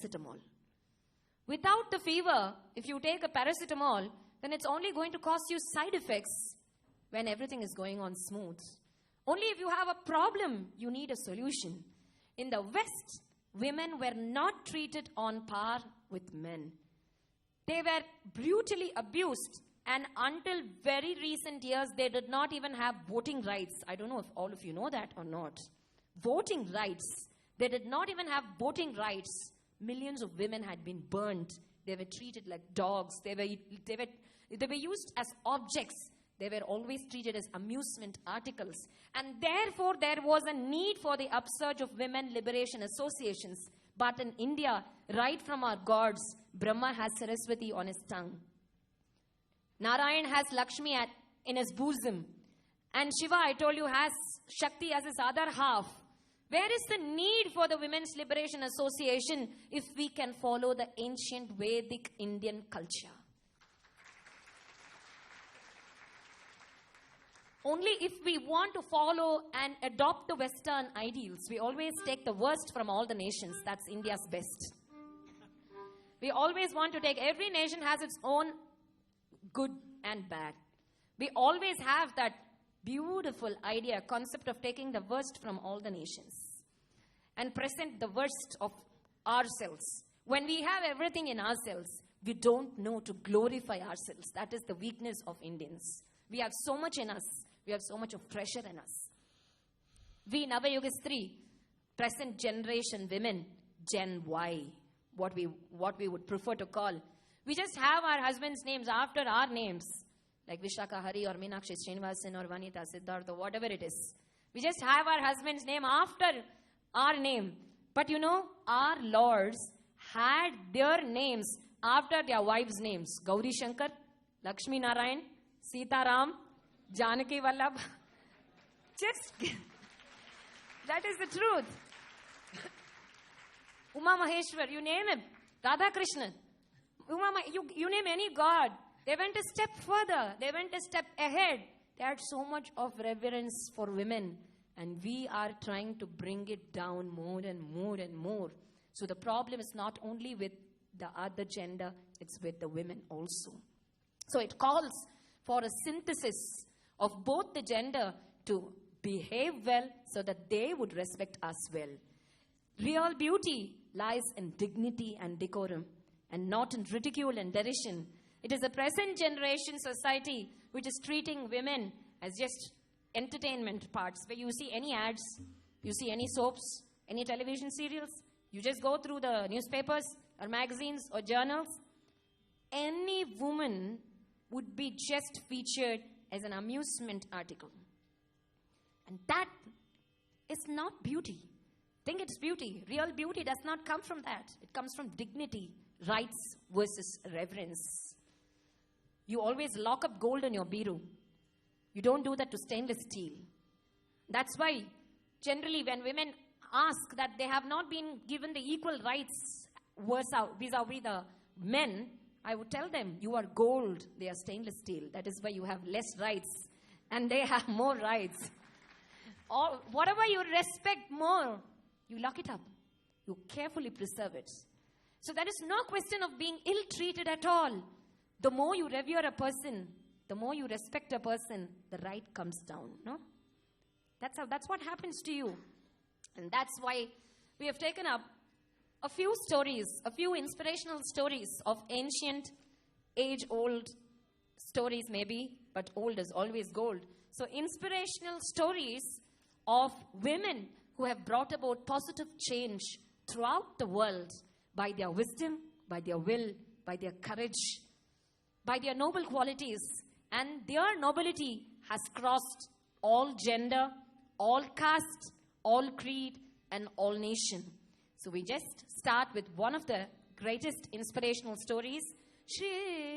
paracetamol. Without the fever, if you take a paracetamol, then it's only going to cause you side effects when everything is going on smooth. Only if you have a problem, you need a solution. In the West, women were not treated on par with men. They were brutally abused, and until very recent years, they did not even have voting rights. I don't know if all of you know that or not. Voting rights. They did not even have voting rights. Millions of women had been burned. They were treated like dogs. They were used as objects. They were always treated as amusement articles. And therefore, there was a need for the upsurge of women liberation associations. But in India, right from our gods, Brahma has Saraswati on his tongue. Narayan has Lakshmi in his bosom. And Shiva, I told you, has Shakti as his other half. Where is the need for the Women's Liberation Association if we can follow the ancient Vedic Indian culture? Only if we want to follow and adopt the Western ideals, we always take the worst from all the nations. That's India's best. We always want to take, every nation has its own good and bad. We always have that beautiful idea, concept of taking the worst from all the nations and present the worst of ourselves. When we have everything in ourselves, we don't know to glorify ourselves. That is the weakness of Indians. We have so much in us. We have so much of treasure in us. We Navayugastri, present generation women, Gen Y, what we would prefer to call. We just have our husbands' names after our names, like Vishaka Hari or Meenakshi Srinivasan or Vanita Siddhartha, whatever it is. We just have our husband's name after our name. But you know, our lords had their names after their wives' names. Gauri Shankar, Lakshmi Narayan, Sita Ram, Janaki Vallabh. That is the truth. Uma Maheshwar, you name him. Radha Krishnan. You name any god. They went a step further. They went a step ahead. They had so much of reverence for women. And we are trying to bring it down more and more and more. So the problem is not only with the other gender, it's with the women also. So it calls for a synthesis of both the gender to behave well so that they would respect us well. Real beauty lies in dignity and decorum and not in ridicule and derision. It is a present generation society which is treating women as just entertainment parts. Where you see any ads, you see any soaps, any television serials, you just go through the newspapers or magazines or journals. Any woman would be just featured as an amusement article. And that is not beauty. Think it's beauty. Real beauty does not come from that. It comes from dignity, rights versus reverence. You always lock up gold in your bureau. You don't do that to stainless steel. That's why generally when women ask that they have not been given the equal rights vis-a-vis the men, I would tell them, you are gold, they are stainless steel. That is why you have less rights and they have more rights. Or whatever you respect more, you lock it up. You carefully preserve it. So there is no question of being ill-treated at all. The more you revere a person, the more you respect a person, the right comes down. No? That's what happens to you. And that's why we have taken up a few stories, a few inspirational stories of ancient, age-old stories maybe, but old is always gold. So inspirational stories of women who have brought about positive change throughout the world by their wisdom, by their will, by their courage, by their noble qualities. And their nobility has crossed all gender, all caste, all creed, and all nation. So we just start with one of the greatest inspirational stories. Shri